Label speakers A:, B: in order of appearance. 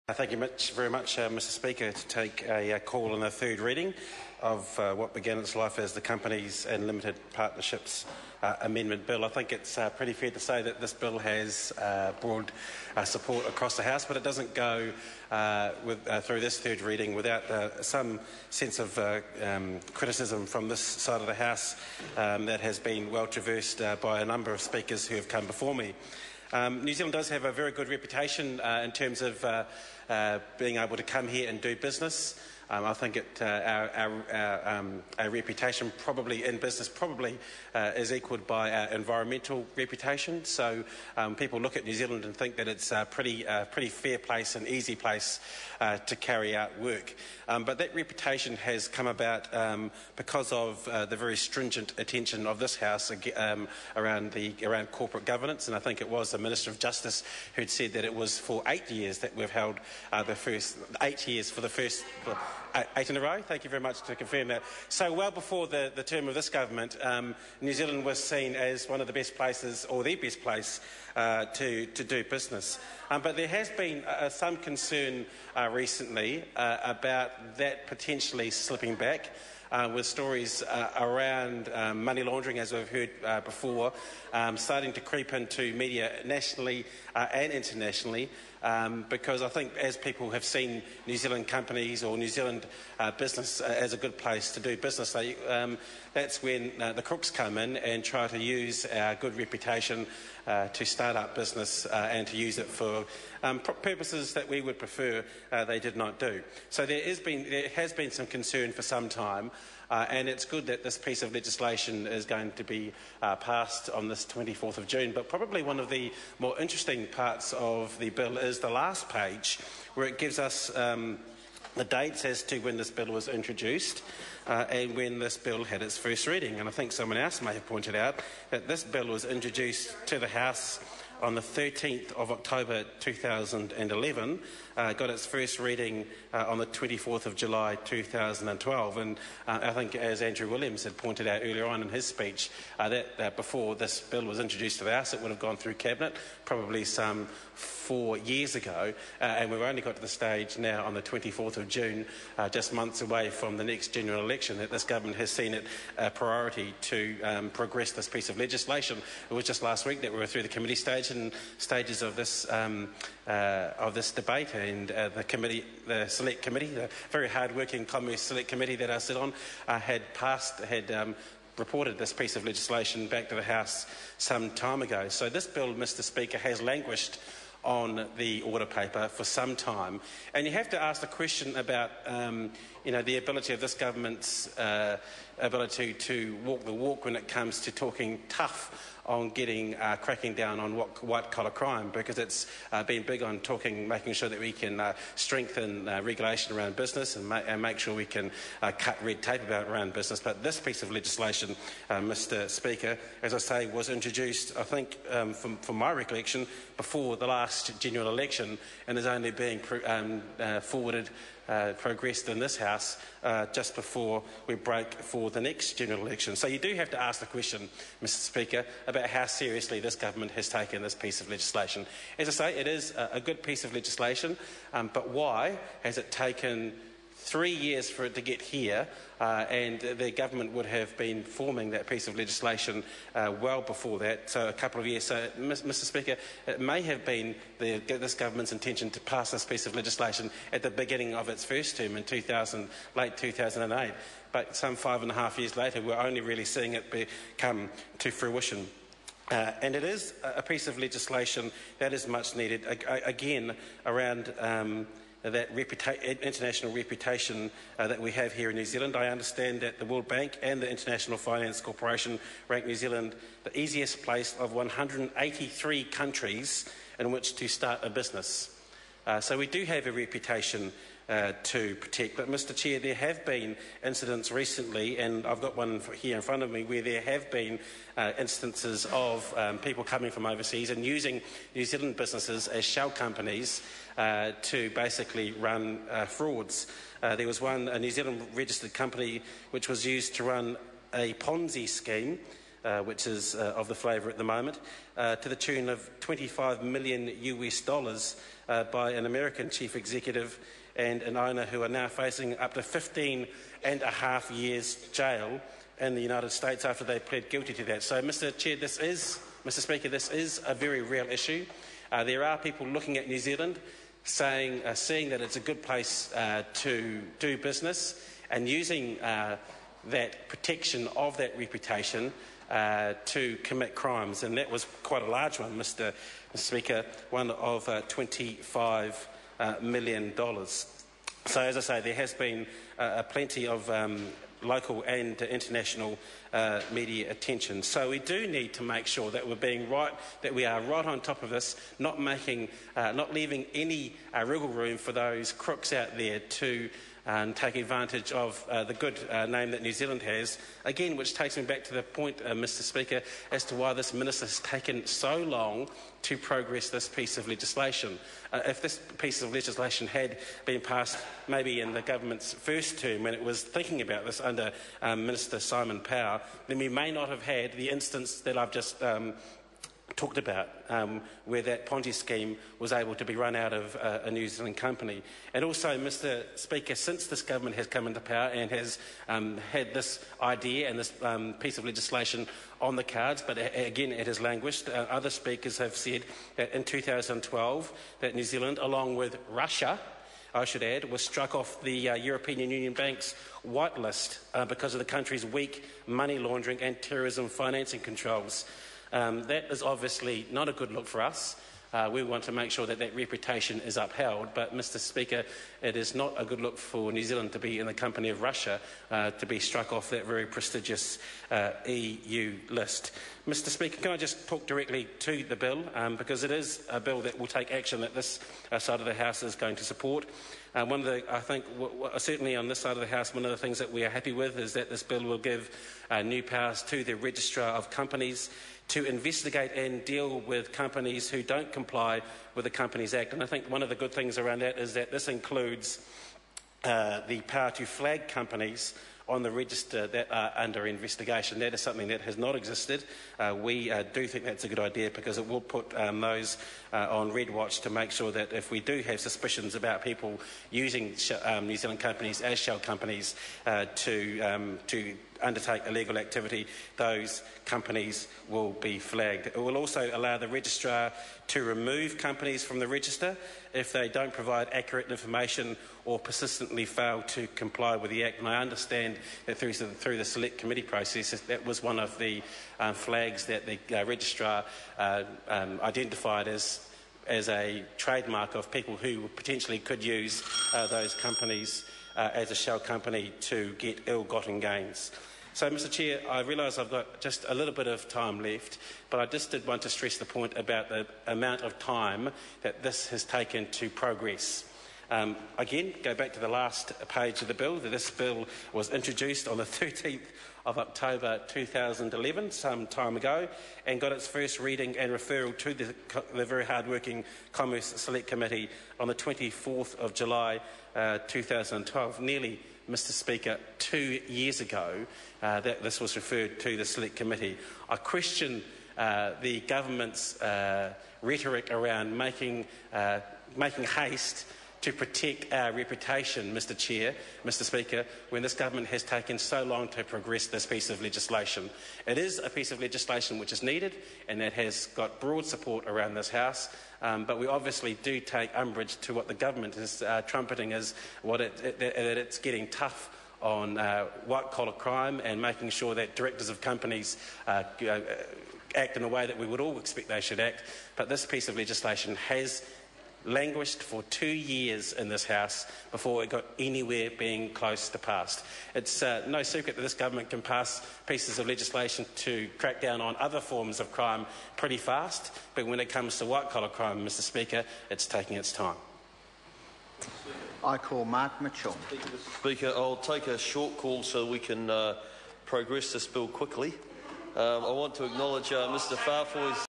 A: Thank you very much, Mr Speaker, to take a call on the third reading of what began its life as the Companies and Limited Partnerships Amendment Bill. I think it's pretty fair to say that this bill has broad support across the House, but it doesn't go through this third reading without some sense of criticism from this side of the House that has been well traversed by a number of speakers who have come before me. New Zealand does have a very good reputation in terms of being able to come here and do business. I think our reputation probably in business is equalled by our environmental reputation. So people look at New Zealand and think that it's a pretty fair place, an easy place to carry out work. But that reputation has come about because of the very stringent attention of this House around corporate governance. And I think it was the Minister of Justice who'd said that it was for 8 years that we've held the first 8 years for the first. 8 in a row. Thank you very much to confirm that. So well before the term of this government, New Zealand was seen as one of the best places, or the best place, to do business. But there has been some concern recently about that potentially slipping back. With stories around money laundering, as we've heard before, starting to creep into media nationally and internationally, because I think as people have seen New Zealand companies or New Zealand business as a good place to do business, that's when the crooks come in and try to use our good reputation to start up business and to use it for purposes that we would prefer they did not do. So there has been some concern for some time, and it's good that this piece of legislation is going to be passed on this 24th of June. But probably one of the more interesting parts of the bill is the last page, where it gives us the dates as to when this bill was introduced and when this bill had its first reading. And I think someone else may have pointed out that this bill was introduced to the House on the 13th of October 2011, got its first reading on the 24th of July 2012. And I think, as Andrew Williams had pointed out earlier on in his speech, that before this bill was introduced to the House, it would have gone through Cabinet probably some 4 years ago, and we've only got to the stage now on the 24th of June, just months away from the next general election, that this government has seen it a priority to progress this piece of legislation. It was just last week that we were through the committee stages of this debate, and the select committee, the very hard-working Commerce Select Committee that I sit on, had reported this piece of legislation back to the House some time ago. So this bill, Mr Speaker, has languished on the order paper for some time, and you have to ask the question about the ability of this government's ability to walk the walk when it comes to talking tough on cracking down on white-collar crime, because it's been big on making sure that we can strengthen regulation around business and make sure we can cut red tape around business. But this piece of legislation, Mr Speaker, as I say, was introduced, I think, from my recollection, before the last general election, and is only being progressed in this House just before we break for the next general election. So you do have to ask the question, Mr Speaker, about how seriously this government has taken this piece of legislation. As I say, it is a good piece of legislation, but why has it taken 3 years for it to get here, and the government would have been forming that piece of legislation well before that, so a couple of years. So, Mr Speaker, it may have been this government's intention to pass this piece of legislation at the beginning of its first term in late 2008, but some 5.5 years later we're only really seeing it come to fruition. And it is a piece of legislation that is much needed, again, around that international reputation that we have here in New Zealand. I understand that the World Bank and the International Finance Corporation rank New Zealand the easiest place of 183 countries in which to start a business. So we do have a reputation to protect. But, Mr Chair, there have been incidents recently, and I've got one here in front of me, where there have been instances of people coming from overseas and using New Zealand businesses as shell companies to basically run frauds. There was a New Zealand registered company which was used to run a Ponzi scheme which is of the flavour at the moment, to the tune of $25 million by an American chief executive and an owner who are now facing up to 15.5 years jail in the United States after they pled guilty to that. So, Mr. Speaker, this is a very real issue. There are people looking at New Zealand seeing that it's a good place to do business and using that protection of that reputation to commit crimes, and that was quite a large one, Mr. Speaker, one of $25 million. So, as I say, there has been plenty of local and international media attention. So we do need to make sure that we are right on top of this, not leaving any wriggle room for those crooks out there to take advantage of the good name that New Zealand has. Again, which takes me back to the point, Mr. Speaker, as to why this minister has taken so long to progress this piece of legislation. If this piece of legislation had been passed maybe in the government's first term when it was thinking about this under Minister Simon Power, then we may not have had the instance that I've just talked about, where that Ponzi scheme was able to be run out of a New Zealand company. And also, Mr. Speaker, since this government has come into power and has had this idea and this piece of legislation on the cards, but again it has languished, other speakers have said that in 2012 that New Zealand, along with Russia, I should add, was struck off the European Union Bank's whitelist because of the country's weak money laundering and terrorism financing controls. That is obviously not a good look for us. We want to make sure that that reputation is upheld, but, Mr. Speaker, it is not a good look for New Zealand to be in the company of Russia, to be struck off that very prestigious EU list. Mr. Speaker, can I just talk directly to the bill, because it is a bill that will take action that this side of the House is going to support. Certainly on this side of the House, one of the things that we are happy with is that this bill will give new powers to the Registrar of Companies to investigate and deal with companies who don't comply with the Companies Act. And I think one of the good things around that is that this includes the power to flag companies on the register that are under investigation. That is something that has not existed. We do think that's a good idea because it will put those on red watch to make sure that if we do have suspicions about people using New Zealand companies as shell companies to undertake illegal activity, those companies will be flagged. It will also allow the registrar to remove companies from the register if they don't provide accurate information or persistently fail to comply with the Act. And I understand that through the select committee process, that was one of the flags that the registrar identified as a trademark of people who potentially could use those companies as a shell company to get ill-gotten gains. So, Mr. Chair, I realise I've got just a little bit of time left, but I just did want to stress the point about the amount of time that this has taken to progress. Again, go back to the last page of the bill. This bill was introduced on the 13th of October 2011, some time ago, and got its first reading and referral to the very hard-working Commerce Select Committee on the 24th of July 2012, nearly, Mr. Speaker, 2 years ago that this was referred to the Select Committee. I question the government's rhetoric around making haste to protect our reputation, Mr. Speaker, when this government has taken so long to progress this piece of legislation. It is a piece of legislation which is needed and that has got broad support around this House, but we obviously do take umbrage to what the government is trumpeting as that it's getting tough on white-collar crime and making sure that directors of companies act in a way that we would all expect they should act. But this piece of legislation has languished for 2 years in this House before it got anywhere being close to passed. It's no secret that this government can pass pieces of legislation to crack down on other forms of crime pretty fast, but when it comes to white-collar crime, Mr. Speaker, it's taking its time.
B: I call Mark Mitchell.
C: Speaker, I'll take a short call so we can progress this bill quickly. I want to acknowledge Mr. Farfoy's